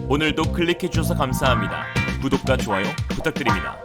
오늘도 클릭해주셔서 감사합니다. 구독과 좋아요 부탁드립니다.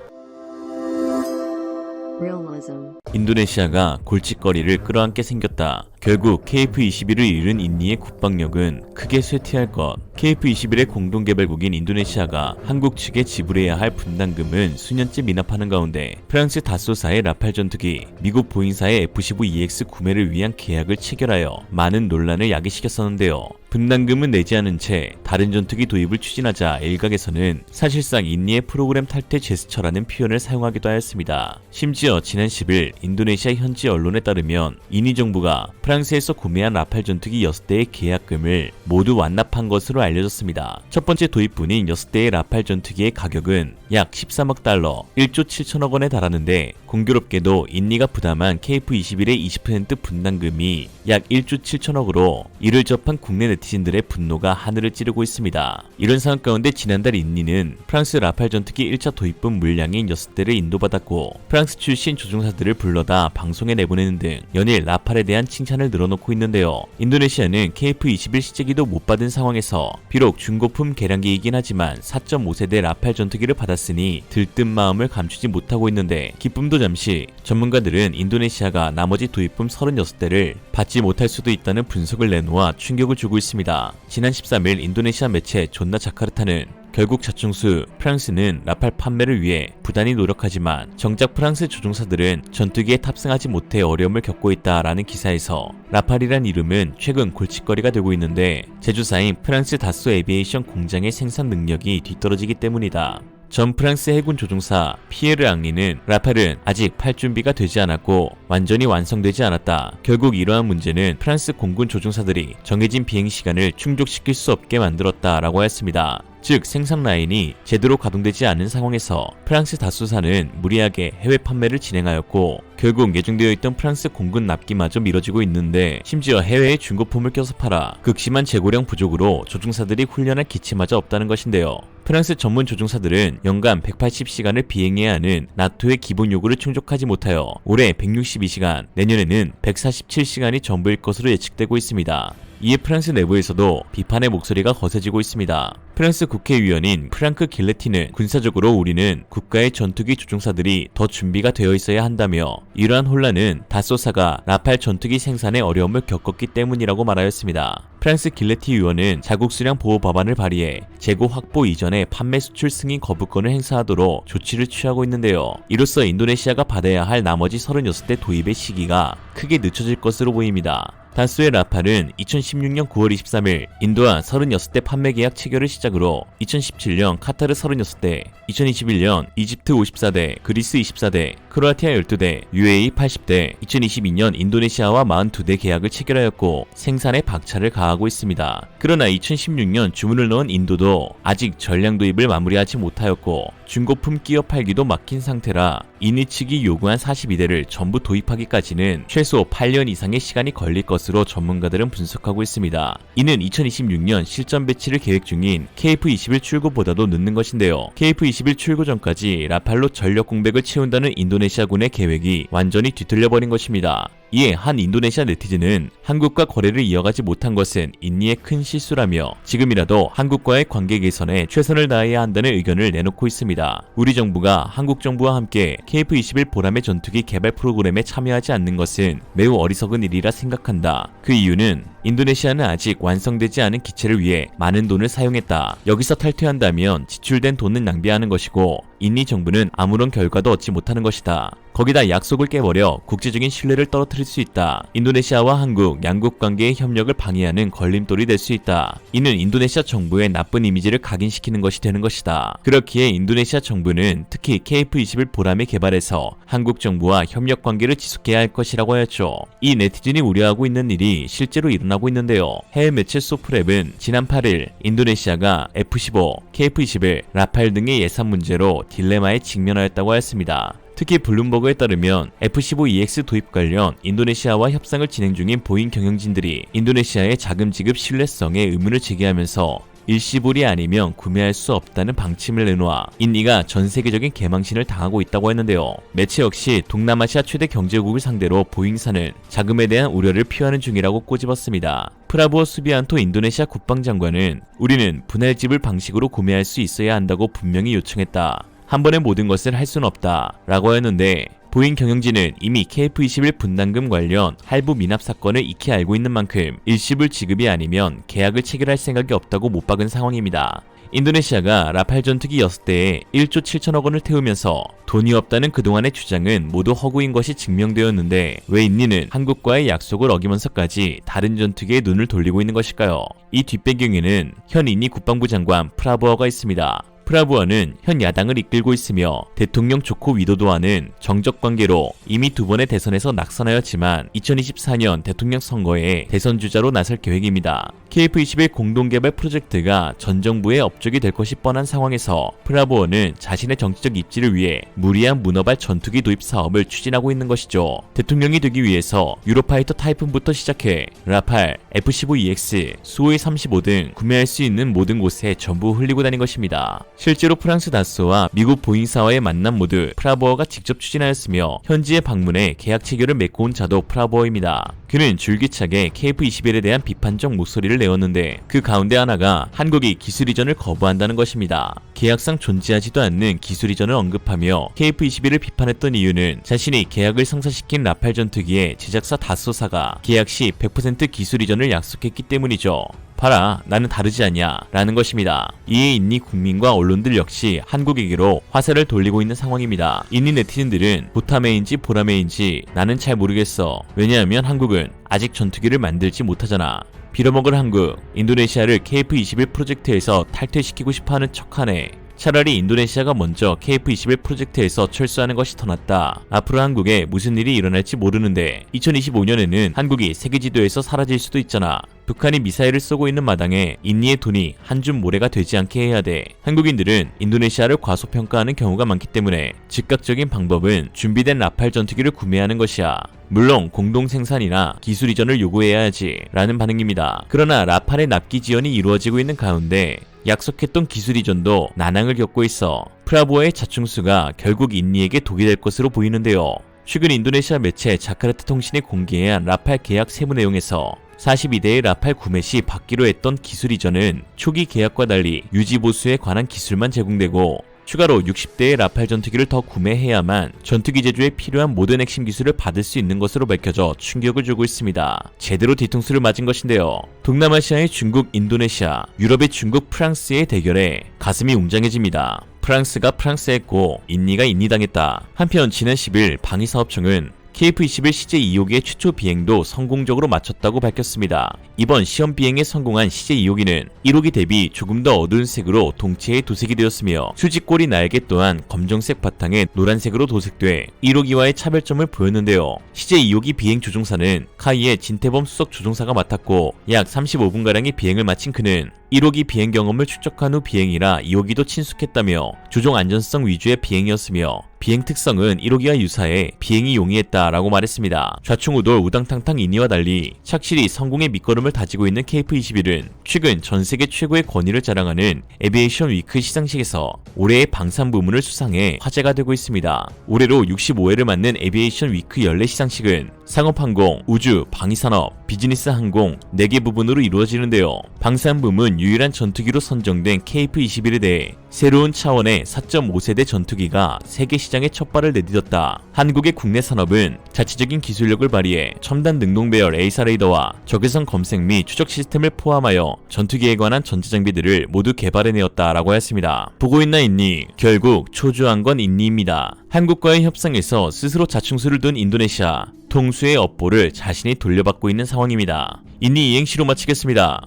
인도네시아가 골칫거리를 끌어안게 생겼다. 결국 KF-21을 잃은 인니의 국방력은 크게 쇠퇴할 것. KF-21의 공동개발국인 인도네시아가 한국 측에 지불해야 할 분담금은 수년째 미납하는 가운데 프랑스 다쏘사의 라팔 전투기, 미국 보잉사의 F-15EX 구매를 위한 계약을 체결하여 많은 논란을 야기시켰었는데요. 분담금은 내지 않은 채 다른 전투기 도입을 추진하자 일각에서는 사실상 인니의 프로그램 탈퇴 제스처라는 표현을 사용하기도 하였습니다. 심지어 지난 10일 인도네시아 현지 언론에 따르면 인니 정부가 프랑스에서 구매한 라팔 전투기 6대의 계약금을 모두 완납한 것으로 알려졌습니다. 첫 번째 도입분인 6대의 라팔 전투기의 가격은 약 13억 달러, 1조 7천억 원에 달하는데 공교롭게도 인니가 부담한 KF-21의 20% 분담금이 약 1조 7천억으로 이를 접한 국내 네티즌들의 분노가 하늘을 찌르고 있습니다. 이런 상황 가운데 지난달 인니는 프랑스 라팔 전투기 1차 도입분 물량인 6대를 인도받았고 프랑스 출신 조종사들을 불러다 방송에 내보내는 등 연일 라팔에 대한 칭찬을 늘어놓고 있는데요. 인도네시아는 KF-21 시제기도 못 받은 상황에서 비록 중고품 개량기이긴 하지만 4.5세대 라팔 전투기를 받았으니 들뜬 마음을 감추지 못하고 있는데 기쁨도 잠시. 전문가들은 인도네시아가 나머지 도입품 36대를 받지 못할 수도 있다는 분석을 내놓아 충격을 주고 있습니다. 지난 13일 인도네시아 매체 존나 자카르타는 결국 자충수 프랑스는 라팔 판매를 위해 부단히 노력하지만 정작 프랑스 조종사들은 전투기에 탑승하지 못해 어려움을 겪고 있다라는 기사에서 라팔이란 이름은 최근 골칫거리가 되고 있는데 제조사인 프랑스 다소 에비에이션 공장의 생산 능력이 뒤떨어지기 때문이다. 전 프랑스 해군 조종사 피에르 앙리는 라팔은 아직 팔 준비가 되지 않았고 완전히 완성되지 않았다. 결국 이러한 문제는 프랑스 공군 조종사들이 정해진 비행 시간을 충족시킬 수 없게 만들었다라고 하였습니다. 즉 생산 라인이 제대로 가동되지 않은 상황에서 프랑스 다쏘사는 무리하게 해외 판매를 진행하였고 결국 예정되어 있던 프랑스 공군 납기마저 미뤄지고 있는데 심지어 해외에 중고품을 껴서 팔아 극심한 재고량 부족으로 조종사들이 훈련할 기체마저 없다는 것인데요. 프랑스 전문 조종사들은 연간 180시간을 비행해야 하는 나토의 기본 요구를 충족하지 못하여 올해 162시간, 내년에는 147시간이 전부일 것으로 예측되고 있습니다. 이에 프랑스 내부에서도 비판의 목소리가 거세지고 있습니다. 프랑스 국회의원인 프랑크 길레티는 군사적으로 우리는 국가의 전투기 조종사들이 더 준비가 되어 있어야 한다며 이러한 혼란은 다쏘사가 라팔 전투기 생산에 어려움을 겪었기 때문이라고 말하였습니다. 프랑스 길레티 의원은 자국 수량 보호 법안을 발의해 재고 확보 이전에 판매 수출 승인 거부권을 행사하도록 조치를 취하고 있는데요. 이로써 인도네시아가 받아야 할 나머지 36대 도입의 시기가 크게 늦춰질 것으로 보입니다. 다쏘의 라팔은 2016년 9월 23일 인도와 36대 판매 계약 체결을 시작으로 2017년 카타르 36대, 2021년 이집트 54대, 그리스 24대, 크로아티아 12대, UAE 80대, 2022년 인도네시아와 42대 계약을 체결하였고 생산에 박차를 가하고 있습니다. 그러나 2016년 주문을 넣은 인도도 아직 전량 도입을 마무리하지 못하였고 중고품 끼어 팔기도 막힌 상태라 인니 측이 요구한 42대를 전부 도입하기까지는 최소 8년 이상의 시간이 걸릴 것으로 전문가들은 분석하고 있습니다. 이는 2026년 실전 배치를 계획 중인 KF-21 출고보다도 늦는 것인데요. KF-21 출고 전까지 라팔로 전력 공백을 채운다는 인도네시아군의 계획이 완전히 뒤틀려버린 것입니다. 이에 한 인도네시아 네티즌은 한국과 거래를 이어가지 못한 것은 인니의 큰 실수라며 지금이라도 한국과의 관계 개선에 최선을 다해야 한다는 의견을 내놓고 있습니다. 우리 정부가 한국 정부와 함께 KF-21 보람의 전투기 개발 프로그램에 참여하지 않는 것은 매우 어리석은 일이라 생각한다. 그 이유는 인도네시아는 아직 완성되지 않은 기체를 위해 많은 돈을 사용했다. 여기서 탈퇴한다면 지출된 돈은 낭비하는 것이고 인니 정부는 아무런 결과도 얻지 못하는 것이다. 거기다 약속을 깨버려 국제적인 신뢰를 떨어뜨릴 수 있다. 인도네시아와 한국 양국 관계의 협력을 방해하는 걸림돌이 될 수 있다. 이는 인도네시아 정부의 나쁜 이미지를 각인시키는 것이 되는 것이다. 그렇기에 인도네시아 정부는 특히 KF-21 보람의 개발에서 한국 정부와 협력 관계를 지속해야 할 것이라고 하였죠. 이 네티즌이 우려하고 있는 일이 실제로 일어나고 있는데요. 해외 매체 소프랩은 지난 8일 인도네시아가 F-15, KF-21, 라팔 등의 예산 문제로 딜레마에 직면하였다고 하였습니다. 특히 블룸버그에 따르면 F-15EX 도입 관련 인도네시아와 협상을 진행 중인 보잉 경영진들이 인도네시아의 자금 지급 신뢰성에 의문을 제기하면서 일시불이 아니면 구매할 수 없다는 방침을 내놓아 인니가 전 세계적인 개망신을 당하고 있다고 했는데요. 매체 역시 동남아시아 최대 경제국을 상대로 보잉사는 자금에 대한 우려를 표하는 중이라고 꼬집었습니다. 프라부어 수비안토 인도네시아 국방장관은 우리는 분할지불 방식으로 구매할 수 있어야 한다고 분명히 요청했다. 한 번에 모든 것을 할 수는 없다 라고 하였는데, 보잉 경영진은 이미 KF-21 분담금 관련 할부 미납 사건을 익히 알고 있는 만큼 일시불 지급이 아니면 계약을 체결할 생각이 없다고 못 박은 상황입니다. 인도네시아가 라팔 전투기 6대에 1조 7천억 원을 태우면서 돈이 없다는 그동안의 주장은 모두 허구인 것이 증명되었는데, 왜 인니는 한국과의 약속을 어기면서까지 다른 전투기에 눈을 돌리고 있는 것일까요? 이 뒷배경에는 현 인니 국방부 장관 프라부어가 있습니다. 프라부어는 현 야당을 이끌고 있으며 대통령 조코 위도도와는 정적 관계로 이미 2번의 대선에서 낙선하였지만 2024년 대통령 선거에 대선 주자로 나설 계획입니다. KF-21 공동개발 프로젝트가 전 정부의 업적이 될 것이 뻔한 상황에서 프라부어는 자신의 정치적 입지를 위해 무리한 문어발 전투기 도입 사업을 추진하고 있는 것이죠. 대통령이 되기 위해서 유로파이터 타이푼부터 시작해 라팔, F-15EX, 수호이 35 등 구매할 수 있는 모든 곳에 전부 흘리고 다닌 것입니다. 실제로 프랑스 다스와 미국 보잉사와의 만남 모두 프라부어가 직접 추진하였으며 현지에 방문해 계약 체결을 맺고 온 자도 프라부어입니다. 그는 줄기차게 KF-21에 대한 비판적 목소리를 내었는데, 그 가운데 하나가 한국이 기술 이전을 거부한다는 것입니다. 계약상 존재하지도 않는 기술 이전을 언급하며 KF-21을 비판했던 이유는 자신이 계약을 성사시킨 라팔 전투기의 제작사 다소사가 계약 시 100% 기술 이전을 약속했기 때문이죠. 봐라, 나는 다르지 않냐 라는 것입니다. 이에 인니 국민과 언론들 역시 한국에게로 화살을 돌리고 있는 상황입니다. 인니 네티즌들은 보타메인지 보라메인지 나는 잘 모르겠어. 왜냐하면 한국은 아직 전투기를 만들지 못하잖아. 빌어먹을 한국, 인도네시아를 KF-21 프로젝트에서 탈퇴시키고 싶어하는 척하네. 차라리 인도네시아가 먼저 KF-21 프로젝트에서 철수하는 것이 더 낫다. 앞으로 한국에 무슨 일이 일어날지 모르는데 2025년에는 한국이 세계지도에서 사라질 수도 있잖아. 북한이 미사일을 쏘고 있는 마당에 인니의 돈이 한 줌 모래가 되지 않게 해야 돼. 한국인들은 인도네시아를 과소평가하는 경우가 많기 때문에 즉각적인 방법은 준비된 라팔 전투기를 구매하는 것이야. 물론 공동 생산이나 기술 이전을 요구해야 하지 라는 반응입니다. 그러나 라팔의 납기 지연이 이루어지고 있는 가운데 약속했던 기술 이전도 난항을 겪고 있어 프라부어의 자충수가 결국 인니에게 독이 될 것으로 보이는데요. 최근 인도네시아 매체 자카르타 통신이 공개한 라팔 계약 세부 내용에서 42대의 라팔 구매 시 받기로 했던 기술 이전은 초기 계약과 달리 유지 보수에 관한 기술만 제공되고, 추가로 60대의 라팔 전투기를 더 구매해야만 전투기 제조에 필요한 모든 핵심 기술을 받을 수 있는 것으로 밝혀져 충격을 주고 있습니다. 제대로 뒤통수를 맞은 것인데요. 동남아시아의 중국, 인도네시아, 유럽의 중국, 프랑스의 대결에 가슴이 웅장해집니다. 프랑스가 프랑스했고 인니가 인니당했다. 한편 지난 10일 방위사업청은 KF-21 CJ-2호기의 최초 비행도 성공적으로 마쳤다고 밝혔습니다. 이번 시험 비행에 성공한 CJ-2호기는 1호기 대비 조금 더 어두운 색으로 동체에 도색이 되었으며 수직꼬리 날개 또한 검정색 바탕에 노란색으로 도색돼 1호기와의 차별점을 보였는데요. CJ-2호기 비행 조종사는 카이의 진태범 수석 조종사가 맡았고, 약 35분가량의 비행을 마친 그는 1호기 비행 경험을 축적한 후 비행이라 2호기도 친숙했다며 조종 안전성 위주의 비행이었으며 비행 특성은 1호기와 유사해 비행이 용이했다라고 말했습니다. 좌충우돌 우당탕탕 인니와 달리 착실히 성공의 밑거름을 다지고 있는 KF-21은 최근 전세계 최고의 권위를 자랑하는 에비에이션 위크 시상식에서 올해의 방산 부문을 수상해 화제가 되고 있습니다. 올해로 65회를 맞는 에비에이션 위크 연례 시상식은 상업항공, 우주, 방위산업, 비즈니스 항공 4개 부분으로 이루어지는데요. 방산 부문 유일한 전투기로 선정된 KF-21에 대해 새로운 차원의 4.5세대 전투기가 세계 시장에 첫 발을 내딛었다. 한국의 국내 산업은 자체적인 기술력을 발휘해 첨단 능동배열 A사 레이더와 적외선 검색 및 추적 시스템을 포함하여 전투기에 관한 전자장비들을 모두 개발해내었다라고 했습니다. 보고 있나 인니? 결국 초조한 건 인니입니다. 한국과의 협상에서 스스로 자충수를 둔 인도네시아, 통수의 업보를 자신이 돌려받고 있는 상황입니다. 인니 이행시로 마치겠습니다.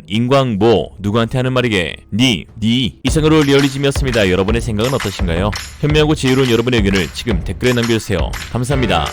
인광보, 누구한테 하는 말이게? 니 이상으로 리얼리즘이었습니다. 여러분의 생각은 어떠신가요? 현명하고 지혜로운 여러분의 의견을 지금 댓글에 남겨주세요. 감사합니다.